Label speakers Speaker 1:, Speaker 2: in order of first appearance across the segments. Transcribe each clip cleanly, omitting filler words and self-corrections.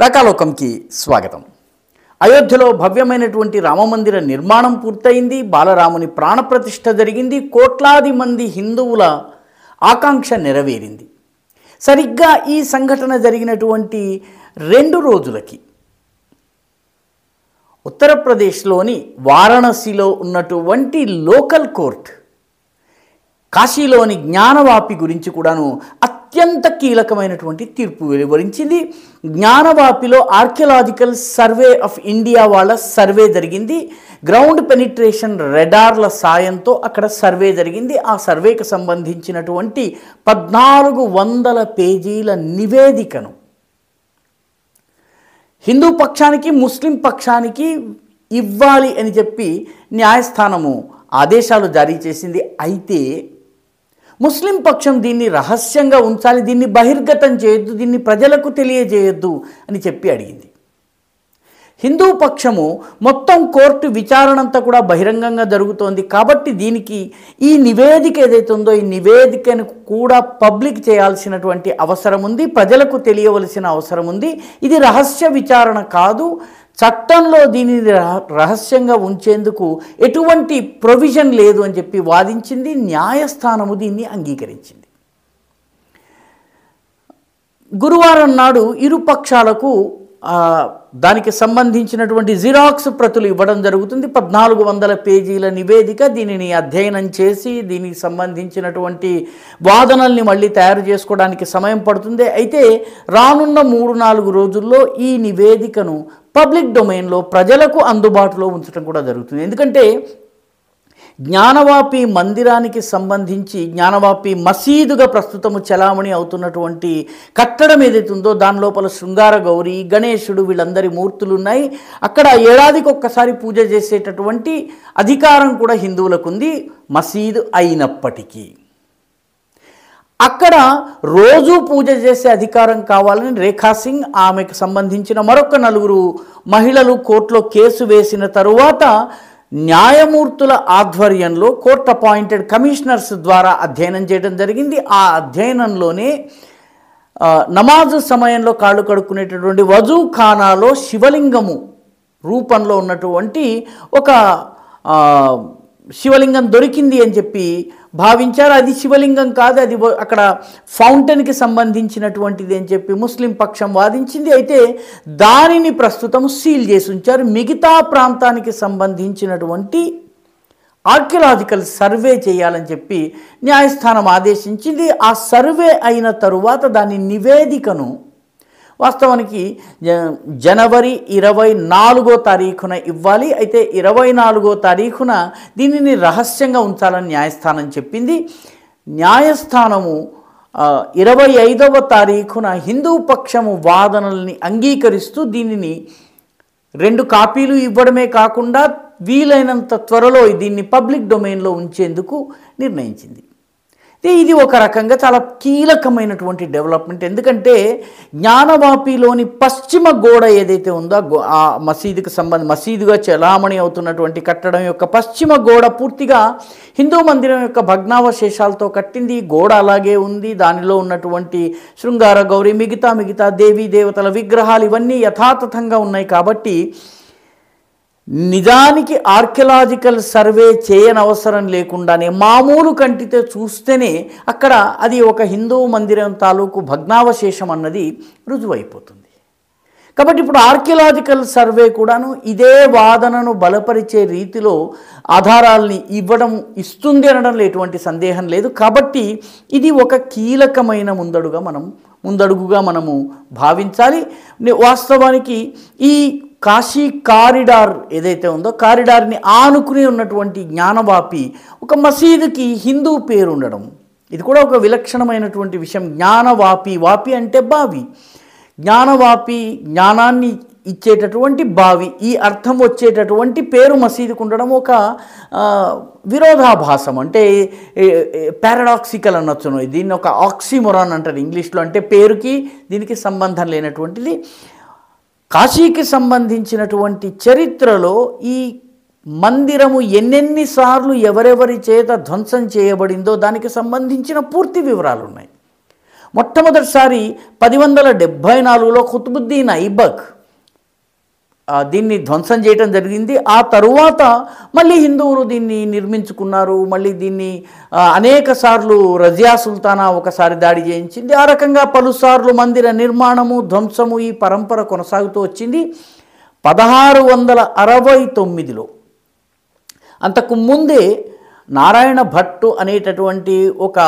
Speaker 1: రకాలోకంకి స్వాగతం. అయోధ్యలో భవ్యమైనటువంటి రామమందిర నిర్మాణం పూర్తయింది. బాలరాముని ప్రాణప్రతిష్ఠ జరిగింది. కోట్లాది మంది హిందువుల ఆకాంక్ష నెరవేరింది. సరిగ్గా ఈ సంఘటన జరిగినటువంటి 2 రోజులకి ఉత్తరప్రదేశ్లోని వారణాసిలో ఉన్నటువంటి లోకల్ కోర్ట్ కాశీలోని జ్ఞానవాపి గురించి కూడాను అత్యంత కీలకమైనటువంటి తీర్పు వెలువరించింది. జ్ఞానవాపిలో ఆర్కియలాజికల్ సర్వే ఆఫ్ ఇండియా వాళ్ళ సర్వే జరిగింది. గ్రౌండ్ పెనిట్రేషన్ రెడార్ల సాయంతో అక్కడ సర్వే జరిగింది. ఆ సర్వేకి సంబంధించినటువంటి 1400 పేజీల నివేదికను హిందూ పక్షానికి ముస్లిం పక్షానికి ఇవ్వాలి అని చెప్పి న్యాయస్థానము ఆదేశాలు జారీ చేసింది. అయితే ముస్లిం పక్షం దీన్ని రహస్యంగా ఉంచాలి, దీన్ని బహిర్గతం చేయొద్దు, దీన్ని ప్రజలకు తెలియజేయొద్దు అని చెప్పి అడిగింది. హిందూ పక్షము మొత్తం కోర్టు విచారణ అంతా కూడా బహిరంగంగా జరుగుతోంది కాబట్టి దీనికి ఈ నివేదిక ఏదైతే ఉందో ఈ నివేదికను కూడా పబ్లిక్ చేయాల్సినటువంటి అవసరం ఉంది, ప్రజలకు తెలియవలసిన అవసరం ఉంది. ఇది రహస్య విచారణ కాదు, చట్టంలో దీనిని రహస్యంగా ఉంచేందుకు ఎటువంటి ప్రొవిజన్ లేదు అని చెప్పి వాదించింది. న్యాయస్థానము దీన్ని అంగీకరించింది. గురువారం నాడు ఇరు పక్షాలకు దానికి సంబంధించినటువంటి జిరాక్స్ ప్రతులు ఇవ్వడం జరుగుతుంది. 1400 పేజీల నివేదిక. దీనిని అధ్యయనం చేసి దీనికి సంబంధించినటువంటి వాదనల్ని మళ్ళీ తయారు చేసుకోవడానికి సమయం పడుతుంది. అయితే రానున్న 3-4 రోజుల్లో ఈ నివేదికను పబ్లిక్ డొమైన్లో ప్రజలకు అందుబాటులో ఉంచడం కూడా జరుగుతుంది. ఎందుకంటే జ్ఞానవాపి మందిరానికి సంబంధించి జ్ఞానవాపి మసీదుగా ప్రస్తుతము చలామణి అవుతున్నటువంటి కట్టడం ఏదైతే ఉందో దాని లోపల శృంగార గౌరి, గణేశుడు వీళ్ళందరి మూర్తులు ఉన్నాయి. అక్కడ ఏడాదికి ఒక్కసారి పూజ చేసేటటువంటి అధికారం కూడా హిందువులకు ఉంది. మసీదు అయినప్పటికీ అక్కడ రోజు పూజ చేసే అధికారం కావాలని రేఖా సింగ్, ఆమెకు సంబంధించిన మరొక 4 మహిళలు కోర్టులో కేసు వేసిన తరువాత న్యాయమూర్తుల ఆధ్వర్యంలో కోర్ట్ అపాయింటెడ్ కమిషనర్స్ ద్వారా అధ్యయనం చేయడం జరిగింది. ఆ అధ్యయనంలోనే నమాజు సమయంలో కాళ్ళు కడుక్కునేటటువంటి వజూ ఖానాలో శివలింగము రూపంలో ఉన్నటువంటి ఒక శివలింగం దొరికింది అని చెప్పి భావించారు. అది శివలింగం కాదు, అది అక్కడ ఫౌంటైన్కి సంబంధించినటువంటిది అని చెప్పి ముస్లిం పక్షం వాదించింది. అయితే దానిని ప్రస్తుతం సీల్ చేసి ఉంచారు. మిగతా ప్రాంతానికి సంబంధించినటువంటి ఆర్కియలాజికల్ సర్వే చేయాలని చెప్పి న్యాయస్థానం ఆదేశించింది. ఆ సర్వే అయిన తరువాత దాని నివేదికను వాస్తవానికి జనవరి 24వ తారీఖున ఇవ్వాలి. అయితే 24వ తారీఖున దీనిని రహస్యంగా ఉంచాలని న్యాయస్థానం చెప్పింది. న్యాయస్థానము 25వ తారీఖున హిందూ పక్షము వాదనల్ని అంగీకరిస్తూ దీనిని 2 కాపీలు ఇవ్వడమే కాకుండా వీలైనంత త్వరలో దీన్ని పబ్లిక్ డొమైన్లో ఉంచేందుకు నిర్ణయించింది. ఇది ఒక రకంగా చాలా కీలకమైనటువంటి డెవలప్మెంట్. ఎందుకంటే జ్ఞానవాపిలోని పశ్చిమ గోడ ఏదైతే ఉందో ఆ మసీదుకి మసీదుగా చలామణి అవుతున్నటువంటి కట్టడం యొక్క పశ్చిమ గోడ పూర్తిగా హిందూ మందిరం యొక్క భగ్నావశేషాలతో కట్టింది. గోడ అలాగే ఉంది. దానిలో ఉన్నటువంటి శృంగార గౌరి మిగతా దేవీ దేవతల విగ్రహాలు ఇవన్నీ యథాతథంగా ఉన్నాయి. కాబట్టి నిజానికి ఆర్కియలాజికల్ సర్వే చేయనవసరం లేకుండానే మామూలు కంటితో చూస్తేనే అక్కడ అది ఒక హిందూ మందిరం తాలూకు భగ్నావశేషం అన్నది రుజువైపోతుంది. కాబట్టి ఇప్పుడు ఆర్కియలాజికల్ సర్వే కూడాను ఇదే వాదనను బలపరిచే రీతిలో ఆధారాల్ని ఇస్తుంది అనడంలో ఎటువంటి సందేహం లేదు. కాబట్టి ఇది ఒక కీలకమైన ముందడుగుగా మనము భావించాలి. వాస్తవానికి ఈ కాశీ కారిడార్ ఏదైతే ఉందో కారిడార్ని ఆనుకుని ఉన్నటువంటి జ్ఞానవాపి ఒక మసీదుకి హిందూ పేరు ఉండడం ఇది కూడా ఒక విలక్షణమైనటువంటి విషయం. జ్ఞానవాపి, వాపి అంటే బావి, జ్ఞానవాపి జ్ఞానాన్ని ఇచ్చేటటువంటి బావి, ఈ అర్థం వచ్చేటటువంటి పేరు మసీదుకు ఉండడం ఒక విరోధాభాసం, అంటే పారాడాక్సికల్ అనొచ్చును. దీన్ని ఒక ఆక్సిమోరాన్ అంటారు ఇంగ్లీష్లో. అంటే పేరుకి దీనికి సంబంధం లేనటువంటిది. కాశీకి సంబంధించినటువంటి చరిత్రలో ఈ మందిరము ఎన్నెన్నిసార్లు ఎవరెవరి చేత ధ్వంసం చేయబడిందో దానికి సంబంధించిన పూర్తి వివరాలు ఉన్నాయి. మొట్టమొదటిసారి 1074లో కుతుబుద్దీన్ ఐబక్ దీన్ని ధ్వంసం చేయడం జరిగింది. ఆ తరువాత మళ్ళీ హిందువులు దీన్ని నిర్మించుకున్నారు. మళ్ళీ దీన్ని అనేక సార్లు రజియా సుల్తానా ఒకసారి దాడి చేయించింది. ఆ రకంగా పలుసార్లు మందిర నిర్మాణము, ధ్వంసము ఈ పరంపర కొనసాగుతూ వచ్చింది. 1669లో అంతకు ముందే నారాయణ భట్టు అనేటటువంటి ఒక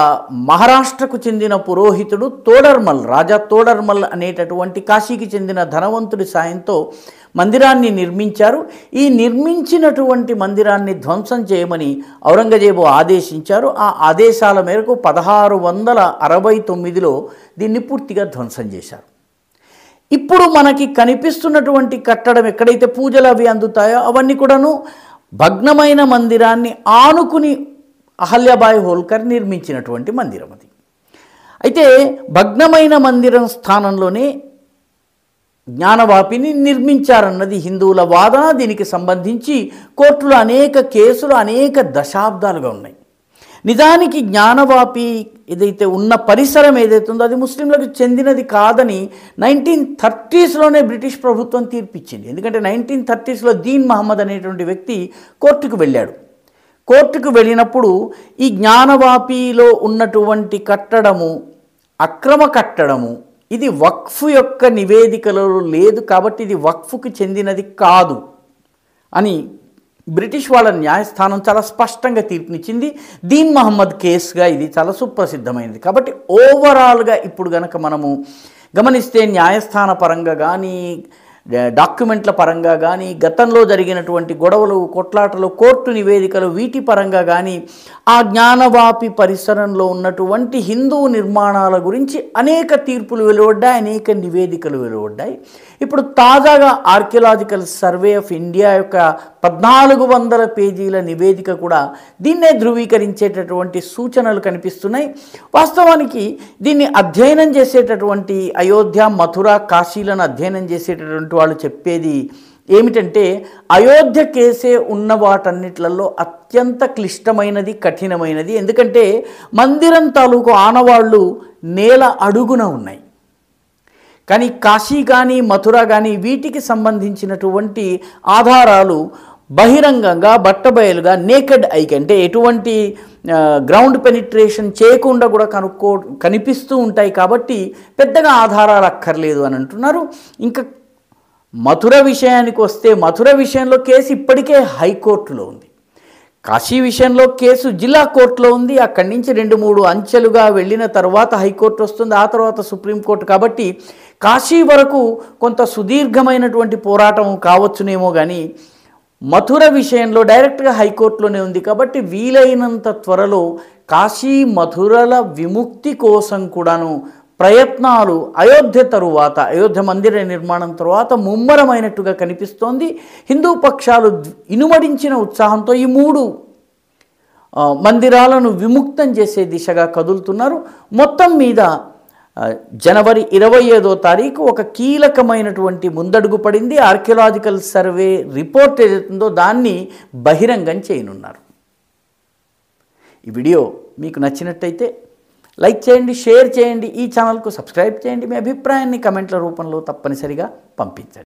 Speaker 1: మహారాష్ట్రకు చెందిన పురోహితుడు తోడర్మల్, రాజా తోడర్మల్ అనేటటువంటి కాశీకి చెందిన ధనవంతుడి సాయంతో మందిరాన్ని నిర్మించారు. ఈ నిర్మించినటువంటి మందిరాన్ని ధ్వంసం చేయమని ఔరంగజేబు ఆదేశించారు. ఆ ఆదేశాల మేరకు 1669లో దీన్ని పూర్తిగా ధ్వంసం చేశారు. ఇప్పుడు మనకి కనిపిస్తున్నటువంటి కట్టడం ఎక్కడైతే పూజలు అవి అందుతాయో అవన్నీ కూడాను భగ్నమైన మందిరాన్ని ఆనుకుని అహల్యాబాయి హోల్కర్ నిర్మించినటువంటి మందిరం అది. అయితే భగ్నమైన మందిరం స్థానంలోనే జ్ఞానవాపిని నిర్మించారన్నది హిందువుల వాదన. దీనికి సంబంధించి కోర్టులో అనేక కేసులు అనేక దశాబ్దాలుగా ఉన్నాయి. నిజానికి జ్ఞానవాపి ఏదైతే ఉన్న పరిసరం ఏదైతే ఉందో అది ముస్లింలకు చెందినది కాదని 1930స్లోనే బ్రిటిష్ ప్రభుత్వం తీర్పిచ్చింది. ఎందుకంటే 1930స్లో దీన్ మహమ్మద్ అనేటువంటి వ్యక్తి కోర్టుకు వెళ్ళాడు. కోర్టుకు వెళ్ళినప్పుడు ఈ జ్ఞానవాపిలో ఉన్నటువంటి కట్టడము అక్రమ కట్టడము, ఇది వక్ఫ్ యొక్క నివేదికలలో లేదు కాబట్టి ఇది వక్ఫ్కి చెందినది కాదు అని బ్రిటిష్ వాళ్ళ న్యాయస్థానం చాలా స్పష్టంగా తీర్పునిచ్చింది. దీన్ మహమ్మద్ కేసుగా ఇది చాలా సుప్రసిద్ధమైనది. కాబట్టి ఓవరాల్గా ఇప్పుడు గనక మనము గమనిస్తే న్యాయస్థాన పరంగా కానీ డాక్యుమెంట్ల పరంగా కానీ గతంలో జరిగినటువంటి గొడవలు, కొట్లాటలు, కోర్టు నివేదికలు వీటి పరంగా కానీ ఆ జ్ఞానవాపి పరిసరంలో ఉన్నటువంటి హిందూ నిర్మాణాల గురించి అనేక తీర్పులు వెలువడ్డాయి, అనేక నివేదికలు వెలువడ్డాయి. ఇప్పుడు తాజాగా ఆర్కియలాజికల్ సర్వే ఆఫ్ ఇండియా యొక్క 1400 పేజీల నివేదిక కూడా దీన్నే ధృవీకరించేటటువంటి సూచనలు కనిపిస్తున్నాయి. వాస్తవానికి దీన్ని అధ్యయనం చేసేటటువంటి అయోధ్య, మథుర, కాశీలను అధ్యయనం చేసేటటువంటి వాళ్ళు చెప్పేది ఏమిటంటే అయోధ్య కేసే ఉన్న వాటన్నిట్లలో అత్యంత క్లిష్టమైనది, కఠినమైనది. ఎందుకంటే మందిరం తాలూకు ఆనవాళ్ళు నేల అడుగున ఉన్నాయి. కానీ కాశీ కానీ మథుర కానీ వీటికి సంబంధించినటువంటి ఆధారాలు బహిరంగంగా బట్టబయలుగా నేకెడ్ ఐకి అంటే ఎటువంటి గ్రౌండ్ పెనిట్రేషన్ చేయకుండా కూడా కనిపిస్తూ ఉంటాయి. కాబట్టి పెద్దగా ఆధారాలు అక్కర్లేదు అని అంటున్నారు. ఇంకా మథుర విషయానికి వస్తే మథుర విషయంలో కేసు ఇప్పటికే హైకోర్టులో ఉంది. కాశీ విషయంలో కేసు జిల్లా కోర్టులో ఉంది. అక్కడి నుంచి 2-3 అంచెలుగా వెళ్ళిన తర్వాత హైకోర్టు వస్తుంది, ఆ తర్వాత సుప్రీంకోర్టు. కాబట్టి కాశీ వరకు కొంత సుదీర్ఘమైనటువంటి పోరాటం కావచ్చునేమో కానీ మథుర విషయంలో డైరెక్ట్గా హైకోర్టులోనే ఉంది. కాబట్టి వీలైనంత త్వరలో కాశీ మథురల విముక్తి కోసం కూడాను ప్రయత్నాలు అయోధ్య తరువాత, అయోధ్య మందిర నిర్మాణం తరువాత ముమ్మరమైనట్టుగా కనిపిస్తోంది. హిందూ పక్షాలు ఇనుమడించిన ఉత్సాహంతో ఈ 3 మందిరాలను విముక్తం చేసే దిశగా కదులుతున్నారు. మొత్తం మీద జనవరి 25వ తారీఖు ఒక కీలకమైనటువంటి ముందడుగు పడింది. ఆర్కియలాజికల్ సర్వే రిపోర్ట్ ఏదైతుందో దాన్ని బహిరంగం చేయనున్నారు. ఈ వీడియో మీకు నచ్చినట్టయితే లైక్ చేయండి, షేర్ చేయండి, ఈ ఛానల్కు సబ్స్క్రైబ్ చేయండి. మీ అభిప్రాయాన్ని కమెంట్ల రూపంలో తప్పనిసరిగా పంపించండి.